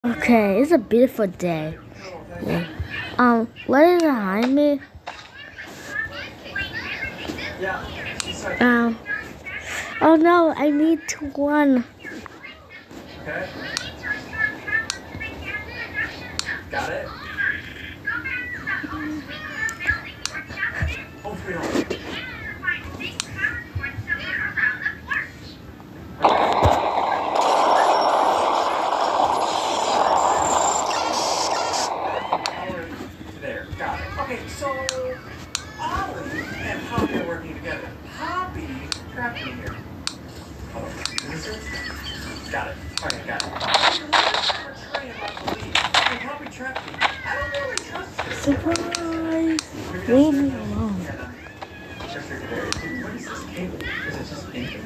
Okay, it's a beautiful day. Yeah. What is behind me? Um, oh no, I need to run. Okay. Got it? Oh, we don't. There, got it. Okay, so Ollie and Poppy are working together. Poppy trapped me here. Oh, is this it? Got it. Okay, got it. Portray about the lead. Okay, Poppy trapped me. I don't really trust her. Surprise! Leave me alone. What is this cable? Is it just ink?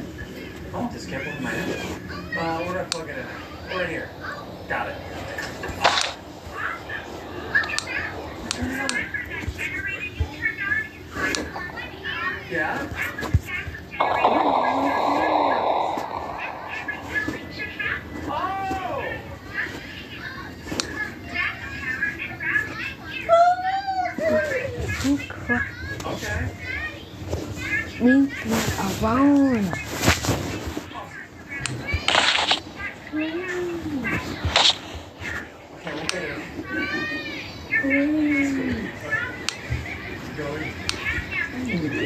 I want this cable in my head. We're gonna plug it in. Right here. Got it. Turn it on. Yeah? Oh! Okay. Leave me alone.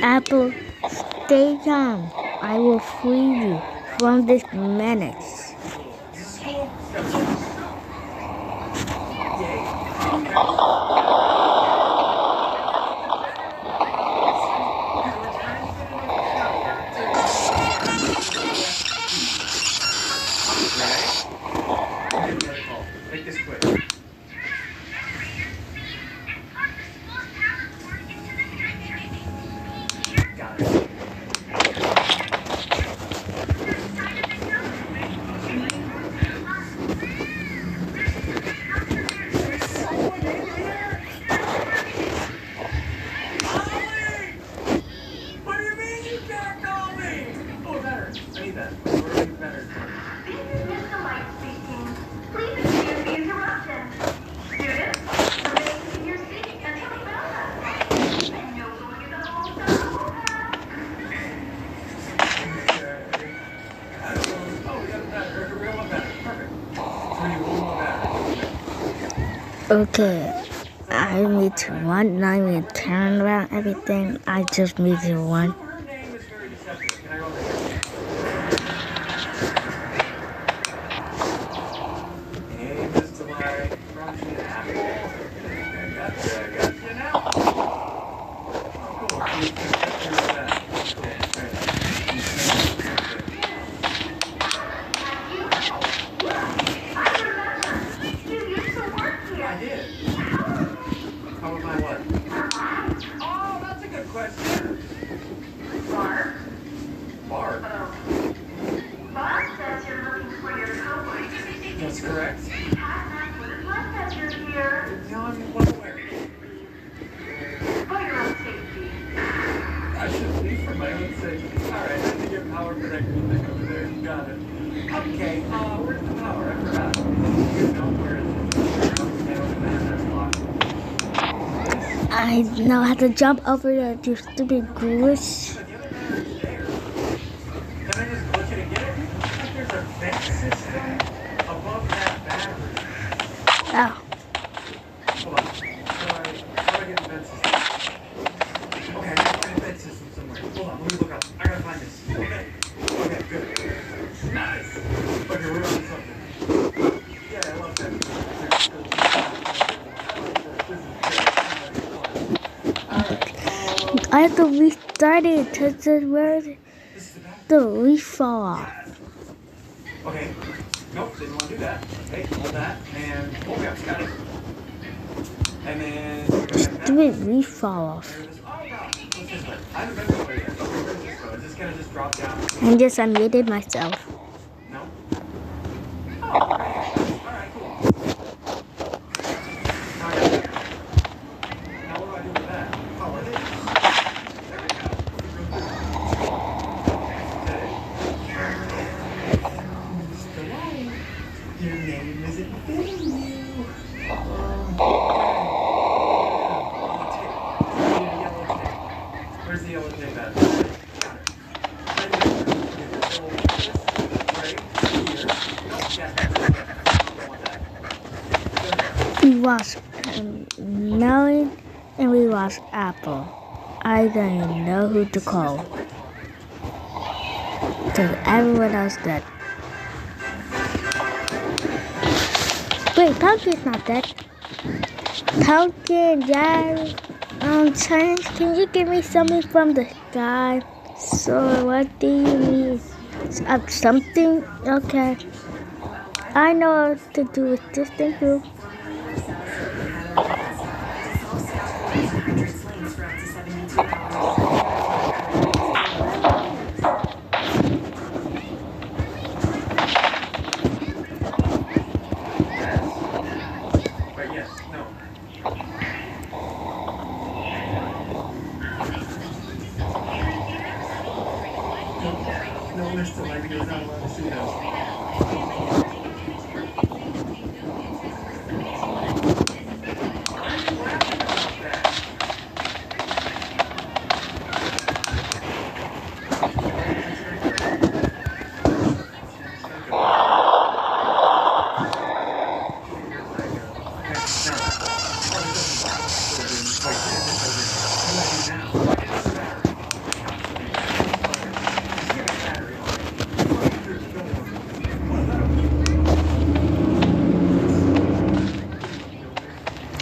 Apple, stay calm. I will free you from this menace. Make this quick. Got it. What do you mean you can't call me? Oh, better. I need that. We're better. This is Mr. Light speaking. Please excuse the interruption. Students, remain in your seats until the bell does. And no going in the hall Oh, we got a better. Real one better. Perfect. So you one more better. Okay, I need to run. I need to turn around everything. I just need to run. Her name is very deceptive. Can I go over here? Hey, Mr. Light. From the apple. Gotcha now. Oh, cool. I did. How was my what? Oh, that's a good question. Mark? Bart. Bob says you're looking for your co-worker. That's correct. Pat would have left that you're here. No, I'm well aware. For your own safety. I should leave for my own safety. All right, I think your power protector thing over there. Got it. Okay, where's the power? I forgot. You know where it is. I know how to jump over there, you stupid glitch. But the other battery is there. Can I just glitch it and get it? I think there's a vent system above that battery. Oh, Hold on. How do I get the vent system? Okay, I gotta find a vent system somewhere. Hold on, let me look up. I gotta find this. Okay, good. Nice. Okay, we're on something. Yeah, I love that. I have to restart it to where This is the back. the leaf fall off. Okay. Nope, didn't want to do that. Okay, hold that. And oh yeah, got it. And then Stupid leaf fall off. there it is. Oh no. What's this way? I haven't been this way yet. Okay, where's this go? Is this gonna just drop down? I just unmuted myself. No? Oh, right here. Alright, cool. Now I got it. Now what do I do with that? Oh, it is. There we go. Okay. Mr. Light, your name isn't Billy. watched melon and we watched apple. I don't even know who to call. Because everyone else did. Wait, Pumpkin's not dead. Pumpkin, Dad, Chance, can you give me something from the sky? So what do you need? Something? Okay. I know what to do with this. Thank you. But yes, no. No, there's still like goes on a lot of pseudos.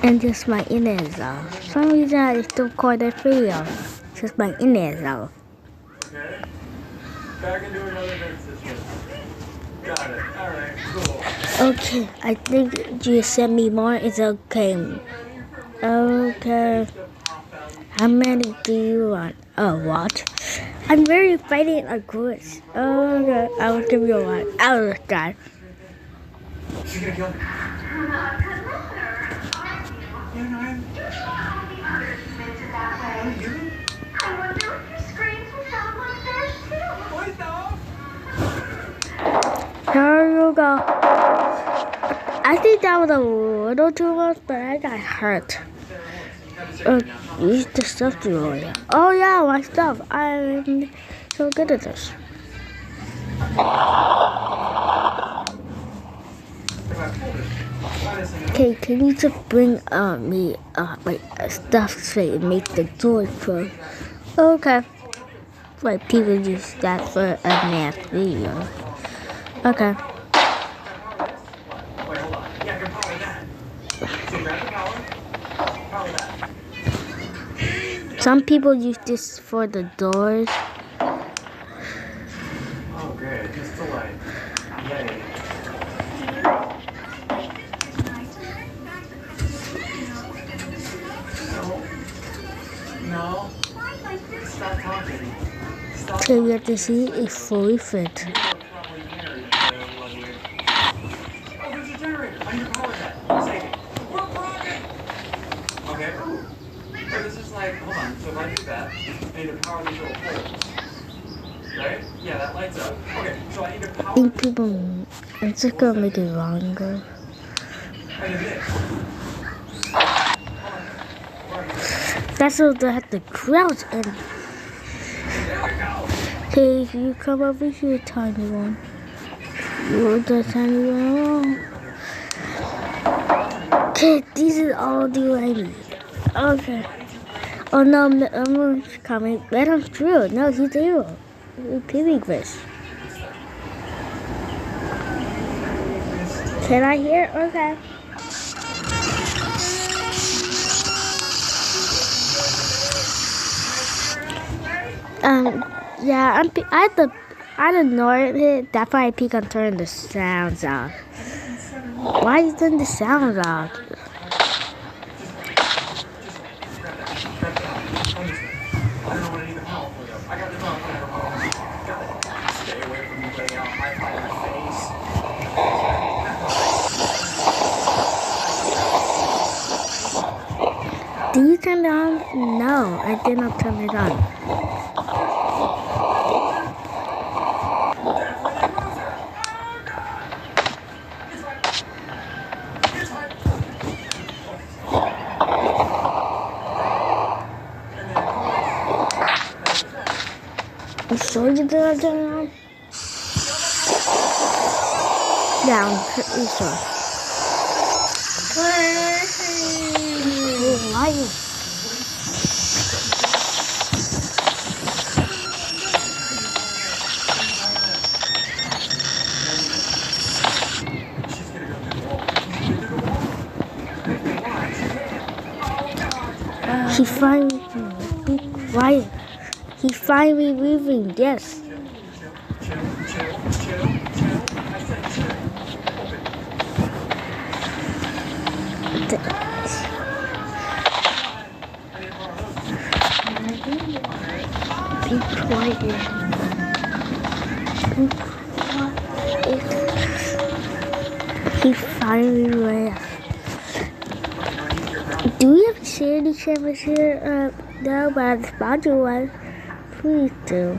And just my internet is off. For some reason I still record that video. Just my internet is off. Okay. Back into another vent system. Got it. Alright, cool. Okay, I think you sent me more. It's okay. Okay. How many do you want? Oh, what? I'm very fighting a glitch. Okay, I will give you one. I will die. She's gonna kill me. Yeah, no, I'm. You know how the others mentioned that way. You? I wonder if your screams will sound like theirs too. What the? Here you go. I think that was a little too much, but I got hurt. Use the stuff to roll it. Oh yeah, my stuff. I'm so good at this. Okay, can you just bring me my stuff so you make the door close? Okay. Like people use that for a math video. Okay. Wait, hold on. Yeah, I can power that. So grab the power. Power that. Some people use this for the doors. Oh, great. Just the light. Yay. No. Stop talking. Stop. So you have to see it fully fit. Probably married, oh, there's a generator. I need to power that. Save it. We're broken. Okay. Ooh. So this is like, hold on. So if I do that, I need to power these little holes. Right? Yeah, that lights up. Okay, so I need to I power think people, I'm just gonna make it longer. and then this. That's what they have to crouch and. There we go. Okay, you come over here, tiny one. You're the tiny one. Okay, these are all the I need. Okay. Oh no, I'm coming. Let him through. No, he's through. Pibby fish. Can I hear? Okay. Yeah, I don't know it. That's why I peek on turning the sounds off. Why is turning the sounds off? I don't know what I need the power for though. I got the power for. Got it. Stay away from me laying out high five in my face. Did you turn it on? No, I did not turn it on. You sure you did not turn it on? Yeah, I'm pretty sure. flying. She's gonna go through the wall. He finally flying. He finally moving. Yes. Chill. I said chill. Be quiet. Be quiet. He finally left. Do we have sandy cameras here? No, but it's module one. Please do.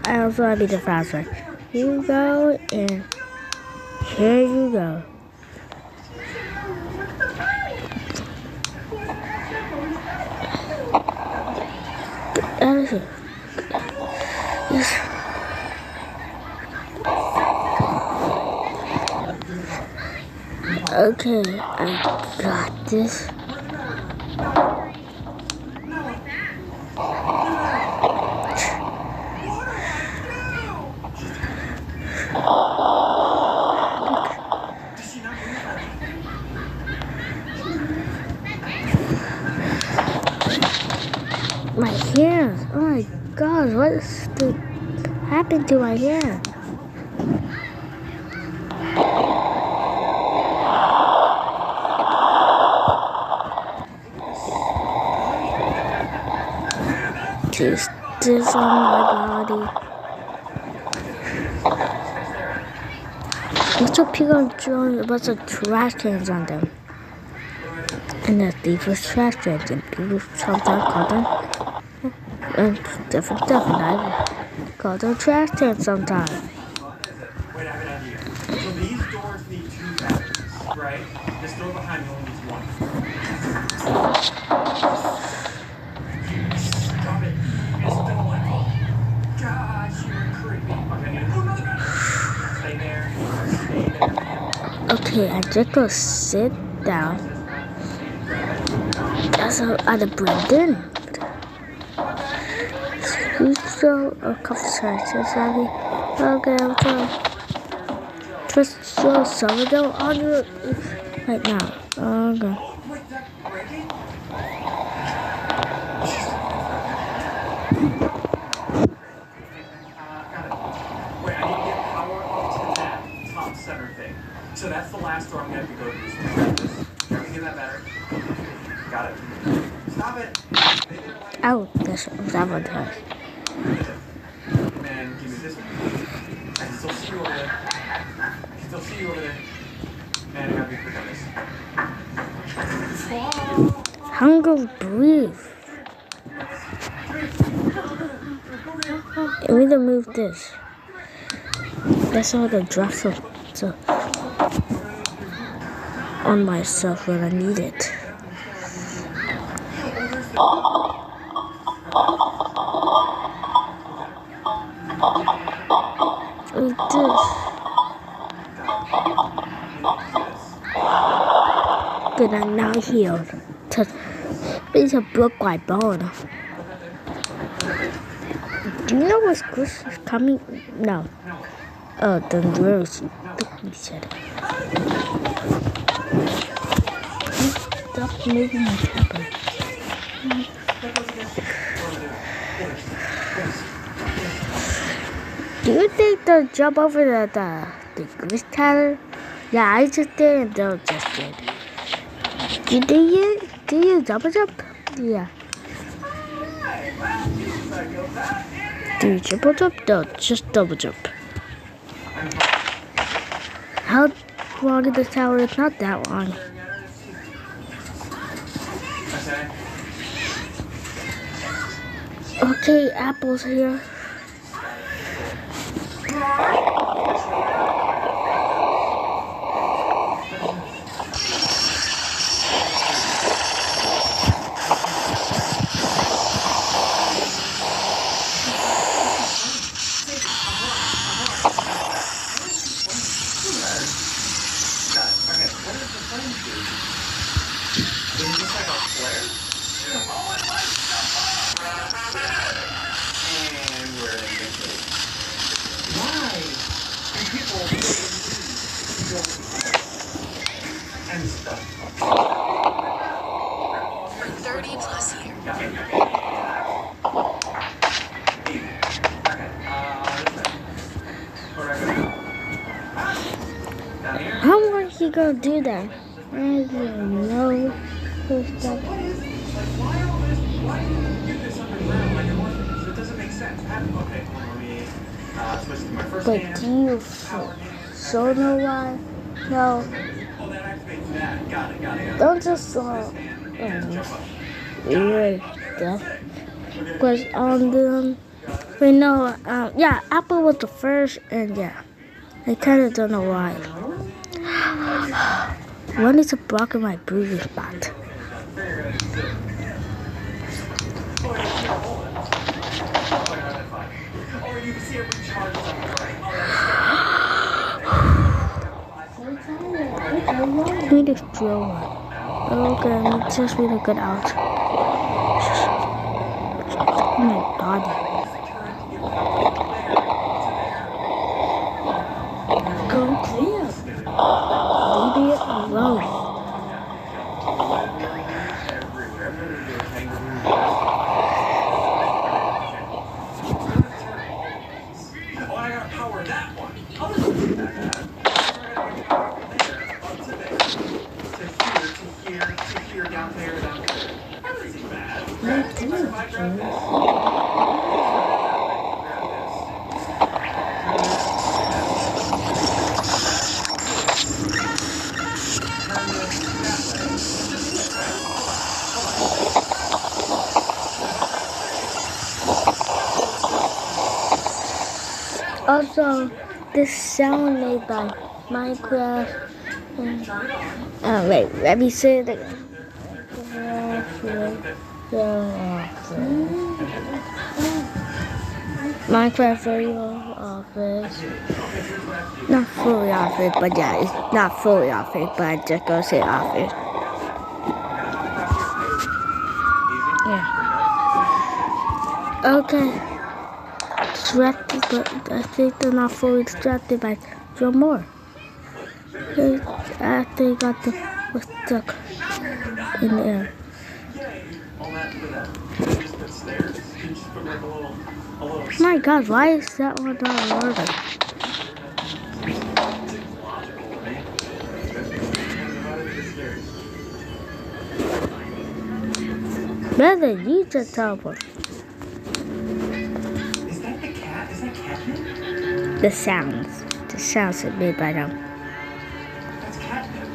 I also want to be the fast one. Here you go, and here you go. Yes. Okay, I got this. My hair. Oh my gosh, happened to my hair? Just this on my body. What's up, people drawing a bunch of trash cans on them? And the thief was trash cans, and people sometimes call them different stuff, and I call them trash cans sometimes. Wait, I have an idea. So these doors need 2 batteries, right? This door behind me only needs 1. Stop it. It's delightful. Gosh, you're creepy. Okay, I need another battery. Stay there. Okay, I just go sit down. That's how I breathe in. You throw a couple seconds at me. Okay, I'm trying. Just throw some of them on you right now. Okay. Wait, that breaking? Got it. Wait, I need to get power up to that top center thing. So that's the last door I'm going to have to go to. So grab this. Can we get that battery? Got it. Stop it. Ow, that's that one does. Man, give me this one. I can still see you over there. I can still see you over there. Man, I gotta be quick on this. I'm gonna breathe. I need to move this. That's all the drops on myself when I need it. Like this. Good, I'm now healed. It's a broke my bone. Do you know what's Chris is coming? No. Oh, the rose. He said it. Stop moving my tablet. Do you think they'll jump over the glitch tower? Yeah, I just did and they'll just did. Do you double jump? Yeah. Do you triple jump? No, just double jump. How long is the tower? It's not that long. Okay, Apple's here. Okay, what does the flame do? Is it just like a flare? and stuff. 30 plus years. Got it. Easy. Okay. This way. Where do I go now? Down here? How was he gonna do that? I don't know. Who's that? What is like why all this? Why do you do this underground like an orphanage? It doesn't make sense. Okay, let me switch to my first But hand. do you Power hand. so know why? No. Oh, that activates that. Got it. Don't just This hand and jump up. weird stuff. Because we know, yeah, Apple was the first, and yeah, I kind of don't know why. One is a block in my bruising spot. Or you can see it recharges on the right. We just drill one. Okay, let's just really good out. Oh my god. Go clear. Leave it alone. Oh, I gotta power that one. I'll just do that. To here, down there. That isn't bad. If I grab this. Also, this sound made by Minecraft. Wait, let me say it again. Minecraft Virtual Office. Not fully office, but yeah, it's not fully office, but I'm just gonna say office. Yeah. Okay. Distracted, but I think they're not fully distracted by Joe Moore. I think got the was stuck in the air. All that for that. Just put stairs. You just put like a little My God, why is that one not working? Better you just teleport. Is that the cat? Is that catnip? The sounds are made by them. That's catnip.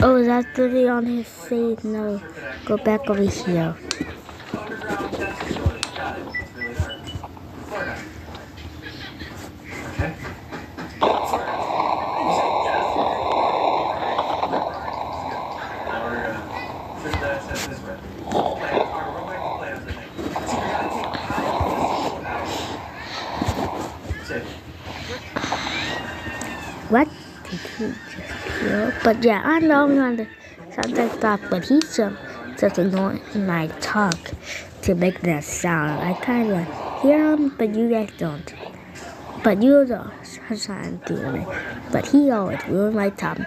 Oh, is that really on his face? No, go back over here. What did he just kill? But yeah, I know I'm on the sometimes talk, but he's just annoying when I talk to make that sound. I kind of hear him, but you guys don't. But you don't sometimes do it. But he always ruins my top.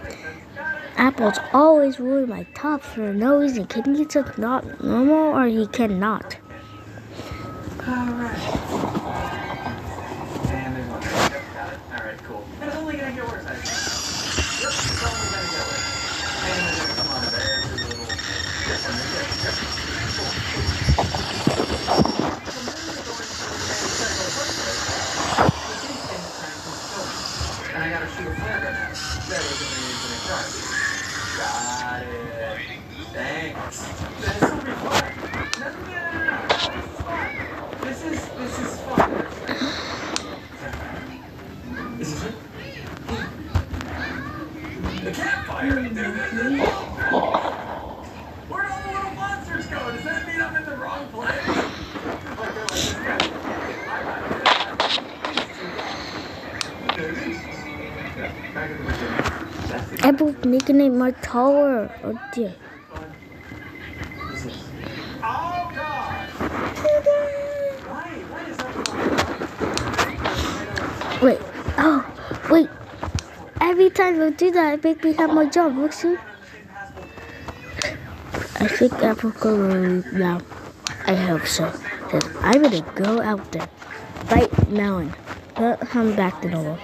Apple's always ruin my top for no reason. Can he just not normal or he cannot? Alright. And there's one. Yep, got it. Alright, cool. And it's only gonna get worse, I think. Yep, it's only gonna get worse. And then there's come on there, there's a little. Yep. And I gotta shoot a flare gun at it. That was an infinite charge. Got it. Thanks. That's so much fun. No. This is I was making it more taller. Oh dear. Oh God! Why is that? Wait. Oh, wait. Every time I do that, it makes me have more jump. Look, see? I think Apple will now. I hope so. Then I'm gonna go out there. Fight melon. But I'm back to normal.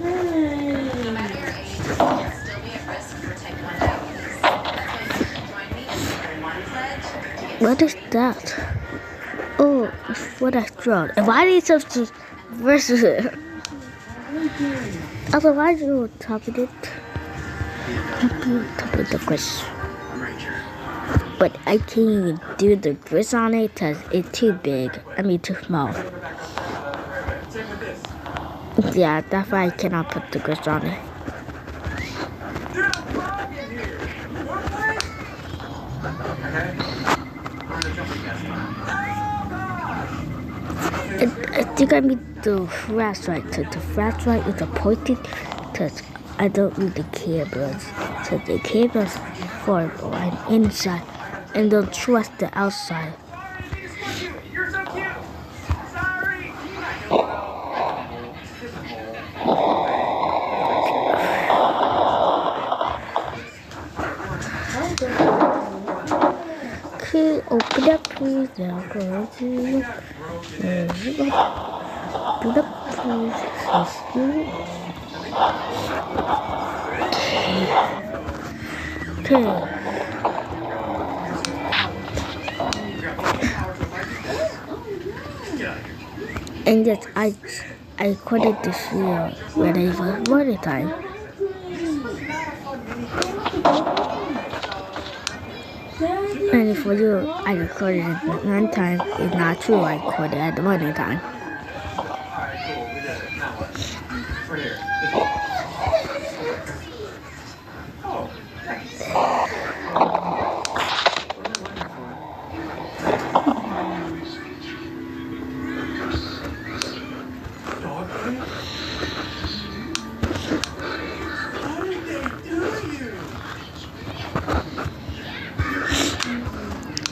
No matter your age, you'll still be at risk for type 1 diabetes. That's why you can join me in the 1 pledge to get What is that? Oh, it's what I drawn. And why did you just versus it? Otherwise, you will top of it. Top of the quiz. But I can't even do the quiz on it because it's too big. I mean, too small. Yeah, that's why I cannot put the quiz on it. I think I need the flashlight. So the flashlight is pointed because I don't need the cameras. So the cameras for I'm inside and don't trust the outside. You're so cute. Sorry. Okay, open up please. Now go to open up please. Okay. And yes, I quoted this video when I was one time. And for you, I recorded it one time. It's not true. I recorded it at one time.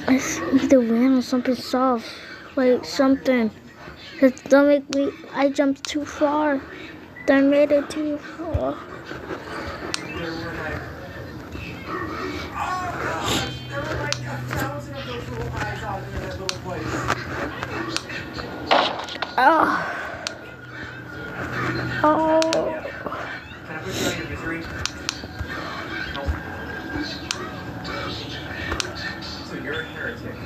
I see the wind or something soft. Like something. Just don't make me. I jumped too far. I made it too far. Oh. Oh. Can I put you out of your misery? So you're a heretic.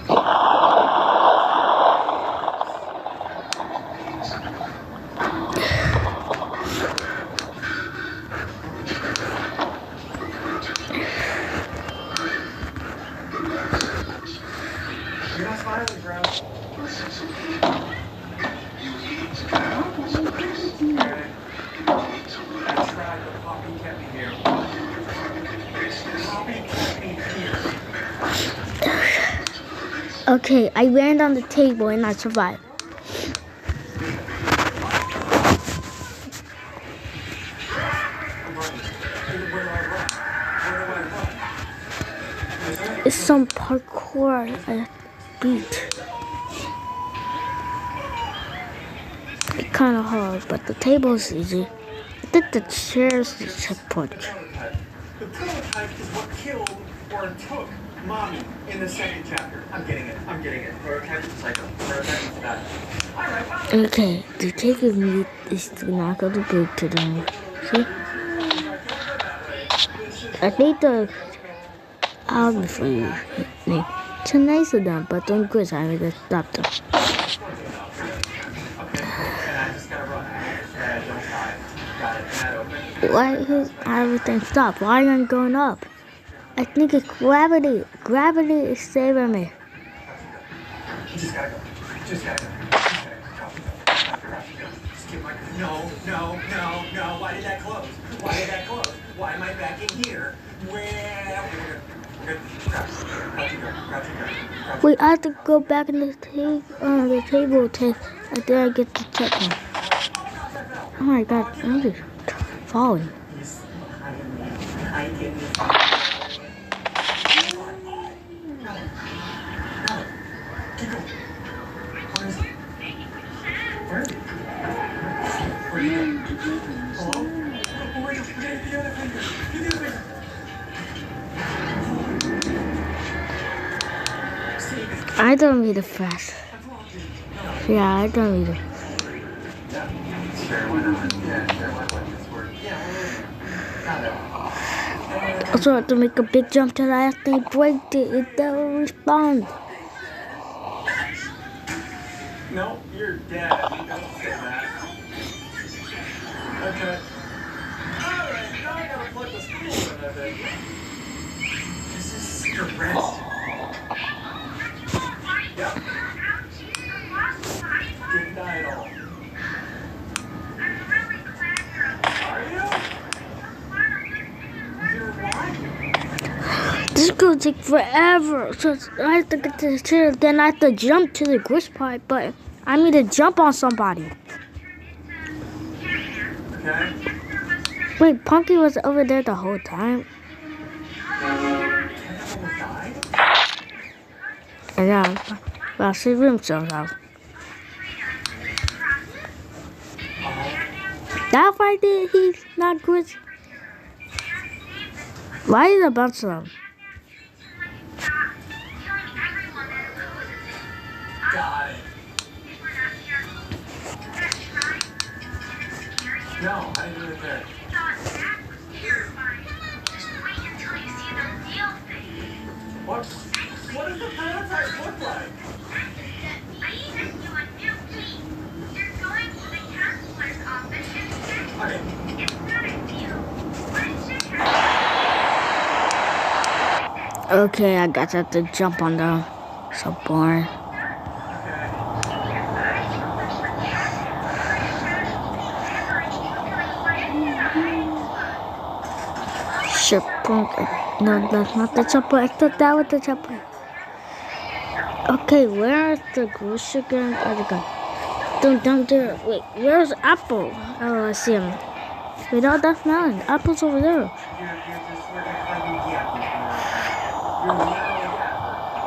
You're not smiling, bro. Okay, I ran on the table and I survived. It's some parkour I beat. It's kind of hard, but the table is easy. I think the chair is the checkpoint. The prototype is what killed or took Mommy in the second chapter. I'm getting it. Prototype is psycho. Prototype is bad. Alright. Okay, the take of meat is to knock out the boot to them. See? I think the obviously it's nice of them, but don't quiz. I mean, just stop them. Why is everything stopped? Why aren't you going up? I think it's gravity. Gravity is saving me. Just gotta go. Just gotta go. No. Why did that close? Why am I back in here? Well, Good. Grab. Grab to go. Grab to go. Grab to Wait, I have to go back in the table to, and then I get to check one. Oh my god, I'm just falling. He's behind me. Behind you. Keep going. Where is he? Where is he? Where are you going? Hello? Oh, wait, get the other finger. Get the other finger. I don't need a fast. Yeah, I don't need it. Yeah, sure, why not? Yeah, sure, why not? This work. Yeah, got it. Also, I have to make a big jump till I actually break it. It doesn't respond. No, you're dead. You don't say that. Okay. Alright, now I gotta plug the spool in, I think. This is your rest. Yep. Didn't die at all. Are you? You're lying. This is gonna take forever. So I have to get to the chair, then I have to jump to the grist part, but I need to jump on somebody. Okay. Wait, Punky was over there the whole time? Yeah, well, she himself out. That's why he's not good. Why is a bunch of them? Got it. No, I didn't do it there. What does the prototype look like? Okay, I got to have to jump on them. So boring. No, that's not the chopper. I thought that was the chopper. Okay, where's the grocery gun? Don't do it. Wait, where's Apple? Oh, I see him. Wait, no, that's melon. Apple's over there. You're just looking like you get. You're literally yeah.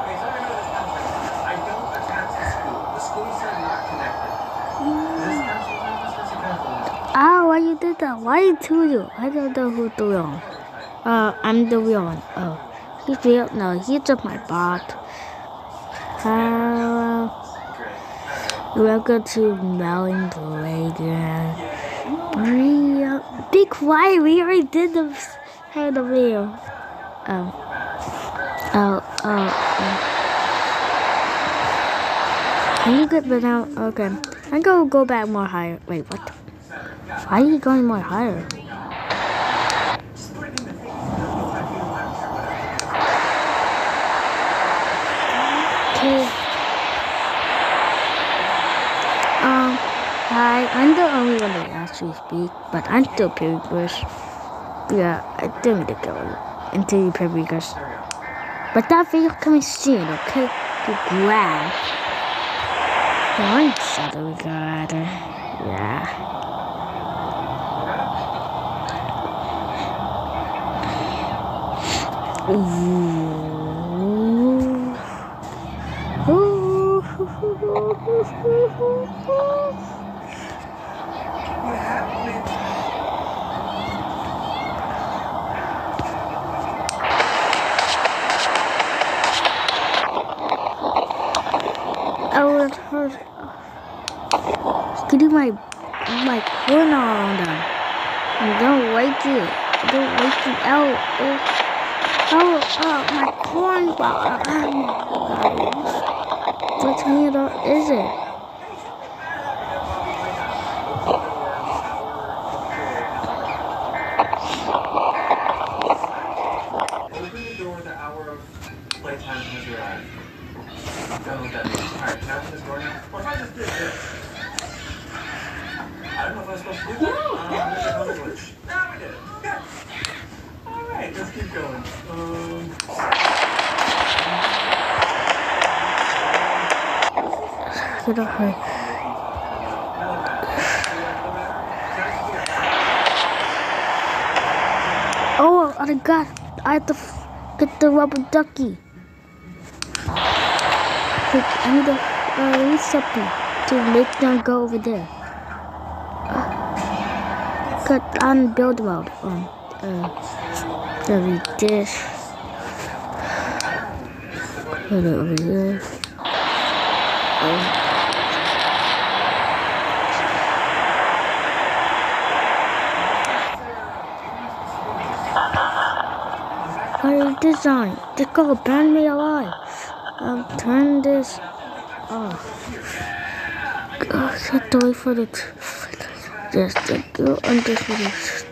Okay, so I know this concept. I don't attach the school. The schools are not connected. This counselor, Ah, why you did that? Why you two you? I don't know who the real one. I'm the real one. Oh, he's real. No, he's just my bot. Welcome to Melon Playground. Be quiet. We already did the video. Can you get me down? Okay. I'm gonna go back more higher. Wait, what? Why are you going more higher? Okay. Hi, I'm the only one that actually speak, but I'm still Pibby. Yeah, I didn't need to go into the Pibby. But that video coming soon, okay? To grab. One shot we got. Yeah. Get my corner on them. I don't like it. I don't like it out. My corn bar. What handle is it? Open the door, the hour of playtime has arrived. Don't know what that means. Alright, can I open this door now? What if I just did this? I don't know if I was supposed to do that. There's a gLitch. Now we did it. Good. Alright, let's Keep going. Get off her. Oh, I got. I have to get the rubber ducky. Wait, I need to read something to make them go over there. Cut on build mode. Read this. Put it over here. Design. Just go burn me alive. Turn this off. Set the way for the just to go under for this.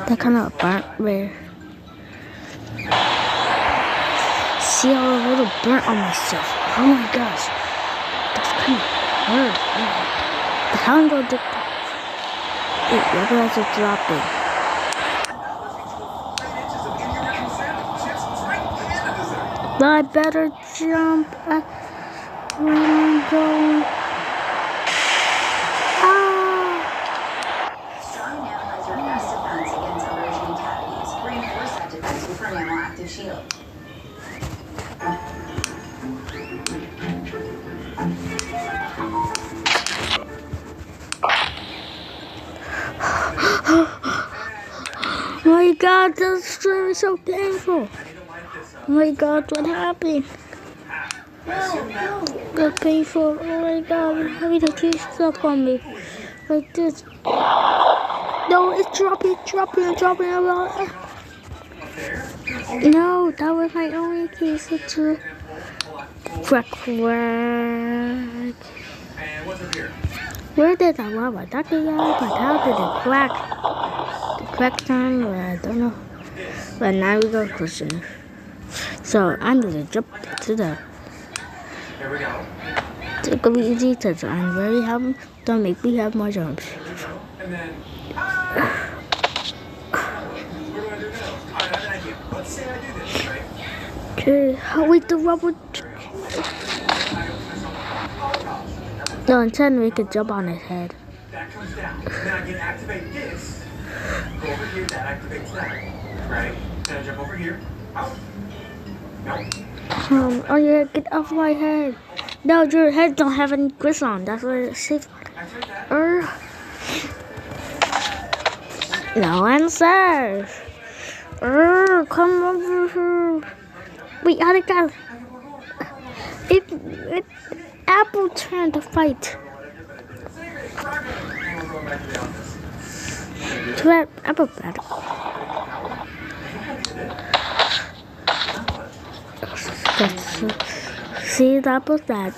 That kind of burnt there. See all a little burnt on myself. Oh my gosh. That's kind of hurt. How am I going to do that? Wait, you're going to have to drop it. But I better jump at where I'm going. Strong nail has your best defense against allergen and cavities. Reinforce that defense with Enamel Active Shield. Oh my god, this stream is so painful. Oh my god, what happened? So painful. Oh my god, I'm having a teeth stuck on me. Like this. No, it's dropping a lot. No, that was my only case. It's a crack. Where did I want my ducky go? But how did it crack? The crack time? I don't know. But now we go question. So I'm gonna jump to the. Here we go. It's gonna be easy because I'm very happy. Don't make me have more jumps. And then. What do I do now? I have an idea. Let's say I do this, right? Okay, wait, the rubber. No, instead we could jump on his head. That comes down. Then I can activate this. Go over here, that activates that. Right? Then I jump over here. Out. No. Oh yeah, get off my head. No, your head don't have any grits on. That's why it's safe. No answer. Come over here. Wait, how did that? It Apple turned to fight. Apple battle. See, that was that.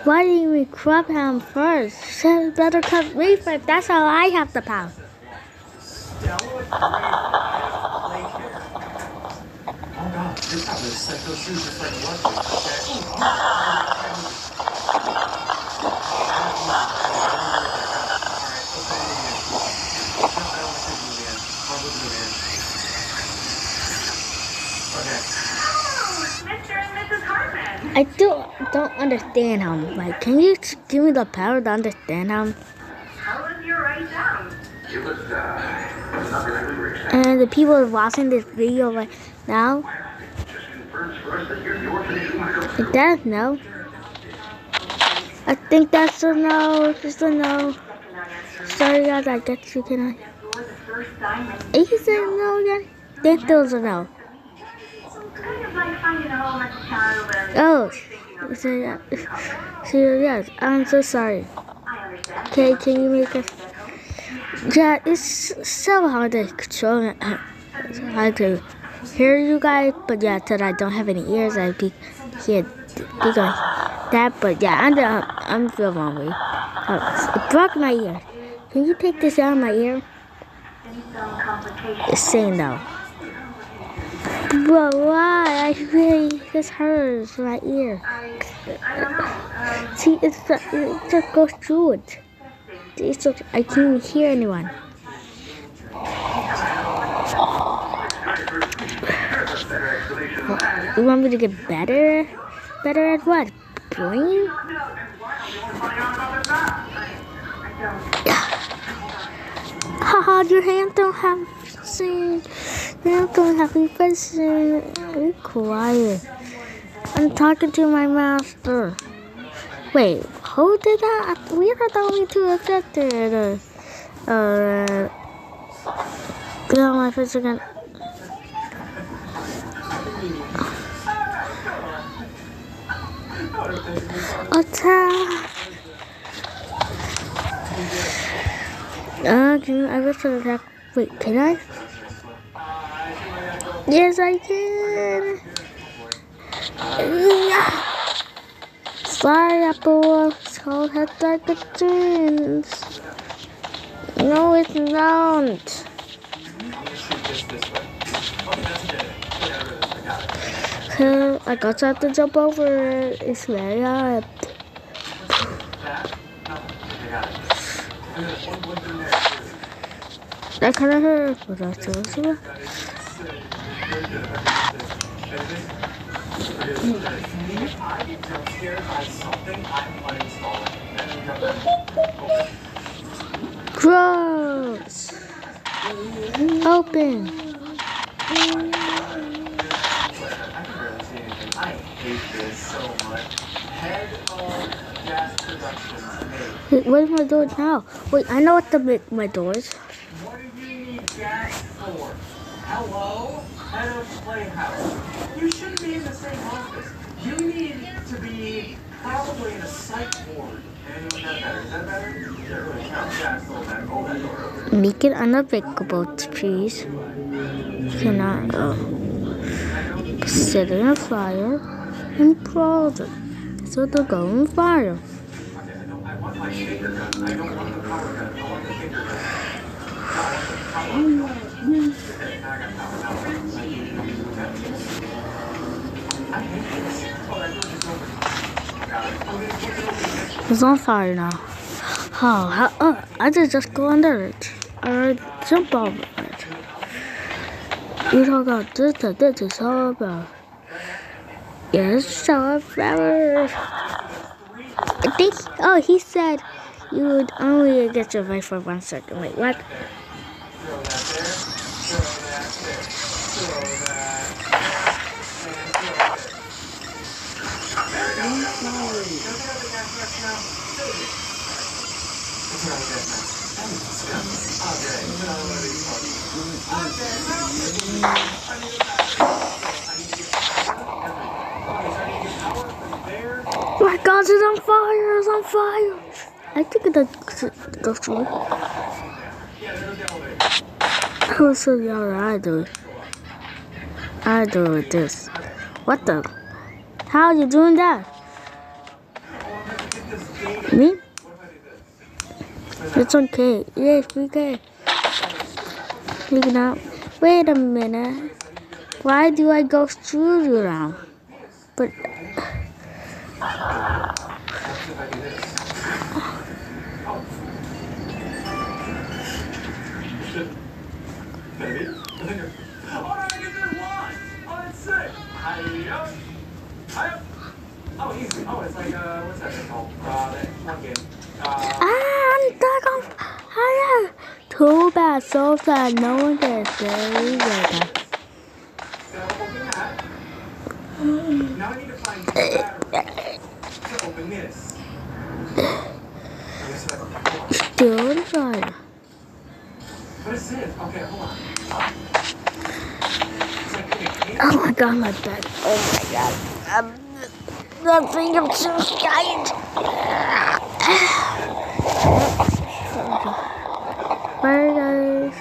Why didn't we crop him first? Said better cut me first. That's how I have the power. Oh god, this time it's like those shoes just like I don't understand him. Like, can you give me the power to understand him? How was your right down? It was not really rich. And the people watching this video right now, Just confirms for us that you're the orphanage Michael. like that, no. I think that's a no. Just a no. Sorry guys, I guess you cannot. Is it no again? Then there's a no. Kind of like finding a whole bunch of child and Oh, so yes, I'm so sorry. I understand. Okay, can you make us? Yeah, it's so hard to control it. It's hard to hear you guys, but yeah, because I don't have any ears, I can't be going that. But yeah, I'm feeling hungry. It broke my ear. Can you take this out of my ear? It's saying no. But why? I really, this hurts my ear. See, it just goes through it. It's just, I can't hear anyone. You want me to get better? Better at what? Brain? Haha, your hand don't have sing. Your hand don't have me pressing. Be quiet. I'm talking to my master. Wait, who did that? We are the only two affected. Get on my face again. Attack! I wish to attack. Wait, can I? Yes, I can. Sorry, Apple. It's called Head Like the Jeans. No, it's not. I got to have to jump over it. It's very hard. That kind of hurt, but that's awesome. Gross. Open. I hate this so much. Head of gas production. Wait, what am I doing now? Wait, I know what my door is. What do you need gas for? Hello? Head of playhouse. You shouldn't be in the same office. You need to be probably in a psych ward. And is that better? Is that better? That really counts. Gas, hold that door open. Make it unavailable, please. Cannot set it on fire and close it. So they'll go on fire. I want my shaker gun. I don't want the power gun. I want the finger gun. I want the power gun. Okay, now I got power. I hate this. Oh, that door is over. Got it. It's on fire now. I just go under it. Or jump over it. You talk about this is all about. Yes, so forever. I think, oh, he said you would only get your life for 1 second. Wait, what? Oh my God, it's on fire! It's on fire! I think it goes through. I was so young. I do this. What the? How are you doing that? Me? It's okay. Yes, we can. You can. Wait a minute. Why do I go through you now? But. Oh, easy. Oh, it's like, what's that thing called? That one game. I'm stuck on fire. Too bad, so sad. No one gets there. Now I need to find two batteries to open this. Still on fire. What is this? Okay, hold on. Oh my God, my back. Oh my God. Nothing, I'm so tired. Bye, guys.